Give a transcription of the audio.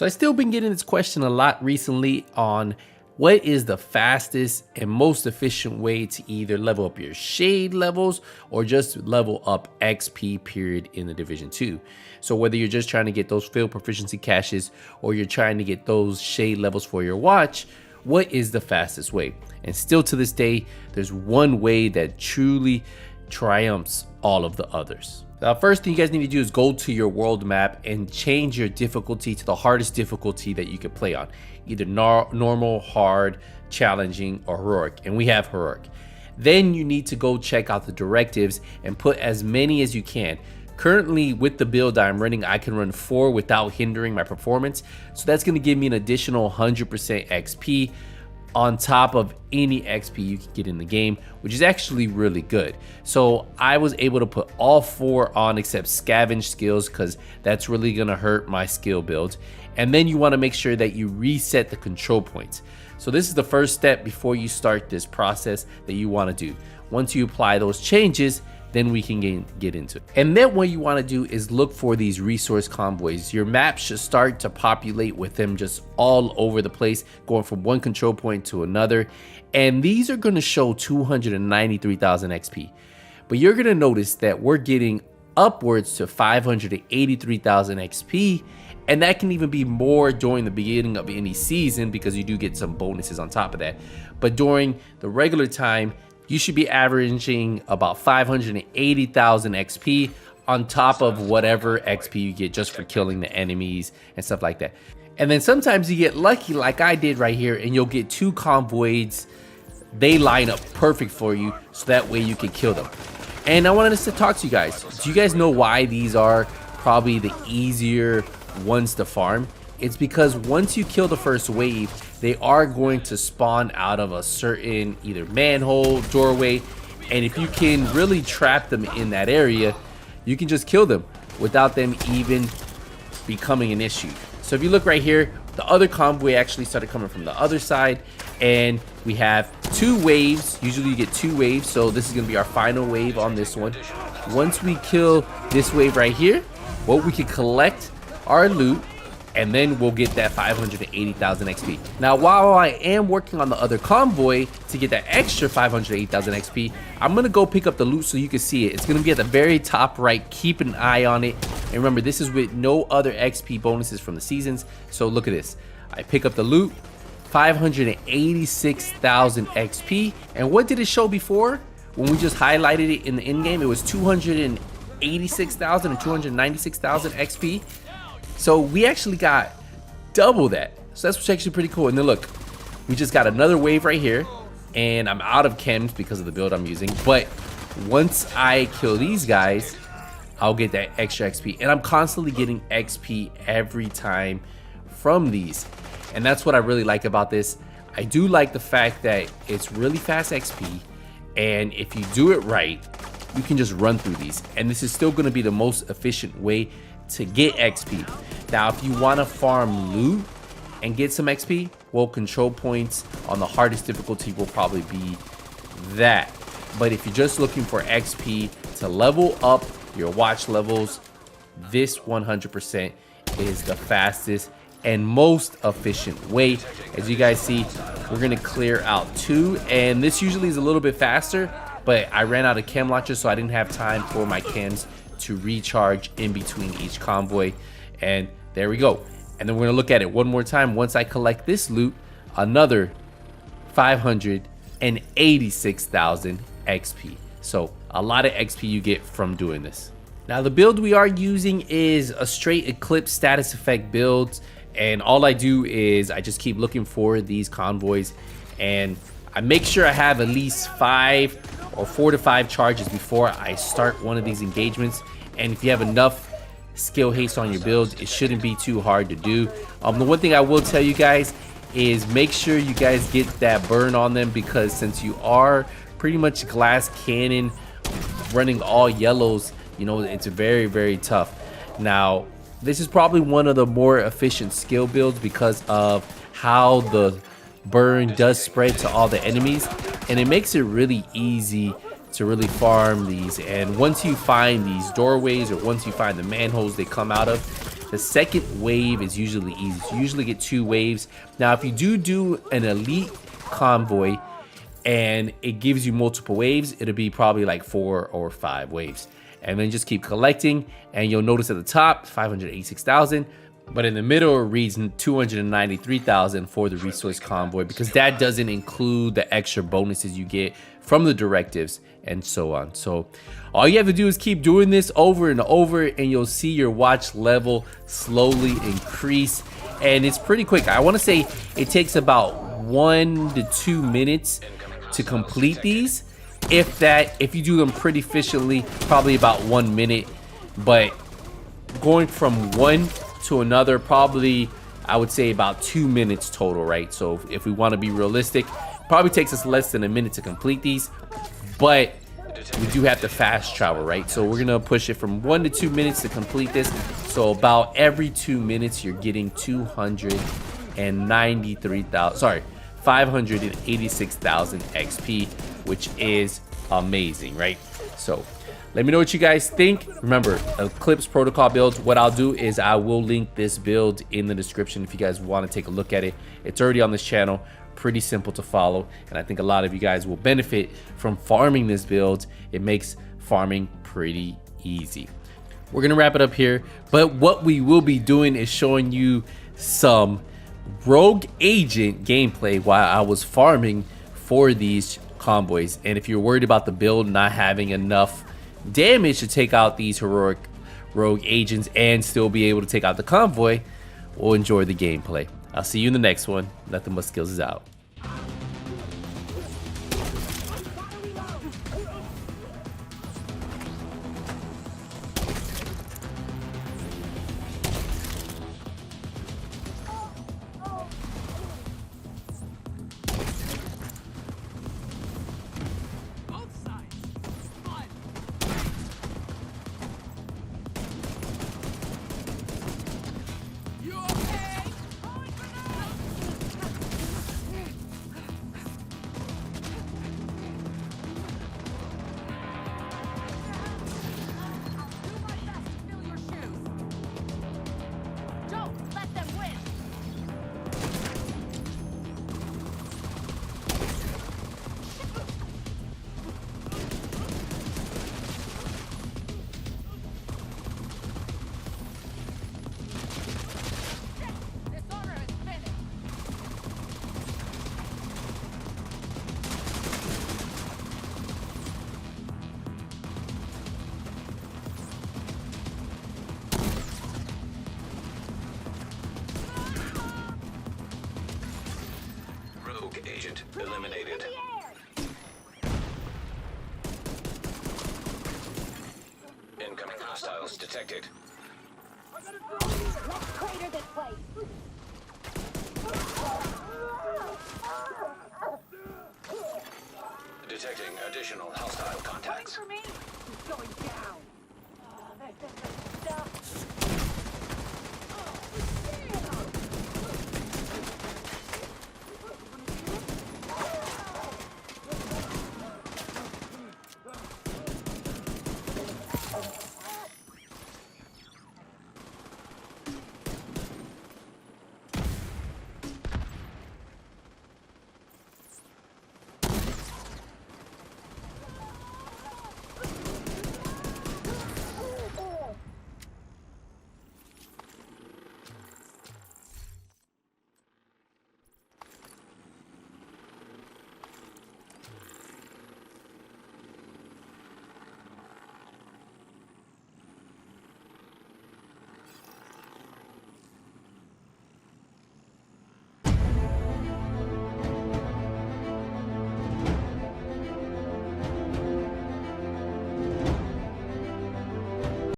So I've still been getting this question a lot recently on what is the fastest and most efficient way to either level up your shade levels or just level up XP period in the Division 2. So whether you're just trying to get those field proficiency caches or you're trying to get those shade levels for your watch, what is the fastest way? And still to this day, there's one way that truly triumphs all of the others. The first thing you guys need to do is go to your world map and change your difficulty to the hardest difficulty that you can play on. Either normal, hard, challenging, or heroic. And we have heroic. Then you need to go check out the directives and put as many as you can. Currently with the build I'm running, I can run 4 without hindering my performance. So that's going to give me an additional 100% XP on top of any XP you can get in the game, which is actually really good. So I was able to put all 4 on except scavenge skills because that's really gonna hurt my skill builds. And then you wanna make sure that you reset the control points. So this is the first step before you start this process that you wanna do. Once you apply those changes, then we can get into it. And then what you want to do is look for these resource convoys. Your map should start to populate with them just all over the place, going from one control point to another. And these are going to show 293,000 XP. But you're going to notice that we're getting upwards to 583,000 XP. And that can even be more during the beginning of any season because you do get some bonuses on top of that. But during the regular time, you should be averaging about 580,000 XP on top of whatever XP you get just for killing the enemies and stuff like that. And then sometimes you get lucky like I did right here and you'll get 2 convoys. They line up perfect for you so that way you can kill them. And I wanted us to talk to you guys. Do you guys know why these are probably the easier ones to farm? It's because once you kill the first wave, they are going to spawn out of a certain either manhole, doorway, and if you can really trap them in that area, you can just kill them without them even becoming an issue. So if you look right here, the other convoy actually started coming from the other side, and we have 2 waves. Usually you get 2 waves, so this is going to be our final wave on this one. Once we kill this wave right here, what we can collect our loot, and then we'll get that 580,000 XP. Now, while I am working on the other convoy to get that extra 580,000 XP, I'm gonna go pick up the loot so you can see it. It's gonna be at the very top right. Keep an eye on it. And remember, this is with no other XP bonuses from the seasons. So look at this. I pick up the loot, 586,000 XP. And what did it show before? When we just highlighted it in the in-game, it was 286,000 and 296,000 XP. So we actually got double that. So that's actually pretty cool. And then look, we just got another wave right here. And I'm out of chems because of the build I'm using. But once I kill these guys, I'll get that extra XP. And I'm constantly getting XP every time from these. And that's what I really like about this. I do like the fact that it's really fast XP. And if you do it right, you can just run through these. And this is still going to be the most efficient way to get XP. Now, if you want to farm loot and get some XP, well, control points on the hardest difficulty will probably be that. But if you're just looking for XP to level up your watch levels, this 100% is the fastest and most efficient way. As you guys see, we're gonna clear out 2, and this usually is a little bit faster, but I ran out of chem launchers, so I didn't have time for my chems to recharge in between each convoy. And there we go. And then we're gonna look at it one more time. Once I collect this loot, another 586,000 XP. So a lot of XP you get from doing this. Now the build we are using is a straight Eclipse status effect build, and all I do is I just keep looking for these convoys, and I make sure I have at least 5 or 4 to 5 charges before I start one of these engagements. And if you have enough skill haste on your build, it shouldn't be too hard to do. The one thing I will tell you guys is make sure you guys get that burn on them, because since you are pretty much glass cannon running all yellows, you know, it's very, very tough. Now, this is probably one of the more efficient skill builds because of how the burn does spread to all the enemies, and it makes it really easy to really farm these. And once you find these doorways, or once you find the manholes they come out of, The second wave is usually easy. So you usually get 2 waves. Now, if you do an elite convoy and it gives you multiple waves, it'll be probably like 4 or 5 waves. And then just keep collecting, and you'll notice at the top 586,000, but in the middle it reads 293,000 for the resource convoy, because that doesn't include the extra bonuses you get from the directives and so on. So all you have to do is keep doing this over and over, and you'll see your watch level slowly increase. And it's pretty quick. I want to say it takes about 1 to 2 minutes to complete these. If that, if you do them pretty efficiently, probably about 1 minute. But going from one to another, probably I would say about 2 minutes total, right? So if we want to be realistic, probably takes us less than a minute to complete these, but we do have to fast travel, right? So we're gonna push it from 1 to 2 minutes to complete this. So about every 2 minutes you're getting 586,000 XP, which is amazing, right? So let me know what you guys think. Remember, Eclipse protocol builds, what I'll do is I will link this build in the description if you guys want to take a look at it. It's already on this channel, pretty simple to follow, and I think a lot of you guys will benefit from farming this build. It makes farming pretty easy. We're gonna wrap it up here, but what we will be doing is showing you some rogue agent gameplay while I was farming for these convoys. And if you're worried about the build not having enough damage to take out these heroic rogue agents and still be able to take out the convoy, we'll enjoy the gameplay. I'll see you in the next one. Nothing but skills is out. Agent eliminated. Incoming hostiles detected. Let's crater this place.